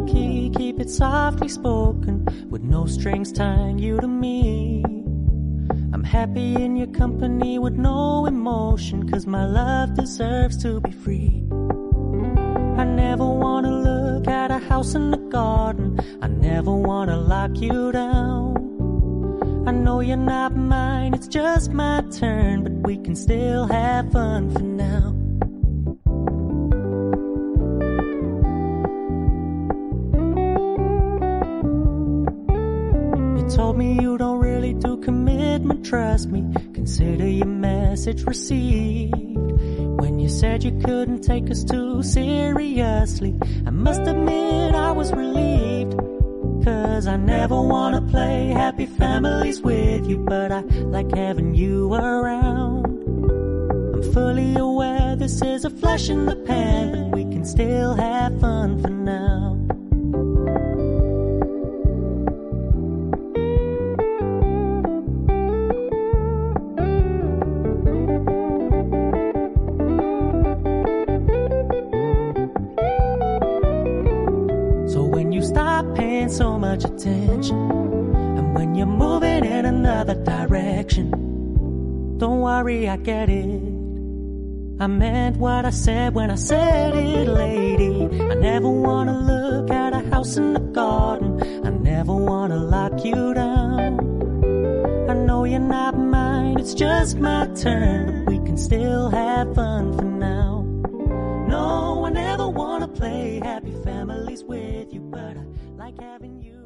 low key, keep it softly spoken, with no strings tying you to me. I'm happy in your company with no emotion, 'cause my love deserves to be free. I never wanna look at a house in the garden, I never wanna lock you down. I know you're not mine, it's just my turn, but we can still have fun for now. You told me you don't really do commitment, trust me, consider your message received. When you said you couldn't take us too seriously, I must admit I was relieved. 'Cause I never wanna play happy families with you, but I like having you around. I'm fully aware this is a flash in the pan, but we can still have fun for now. So much attention, and when you're moving in another direction, don't worry, I get it. I meant what I said when I said it, lady. I never wanna look at a house in the garden, I never wanna lock you down. I know you're not mine, it's just my turn, but we can still have fun for now. No, I never wanna play happy families with you, but I like having you.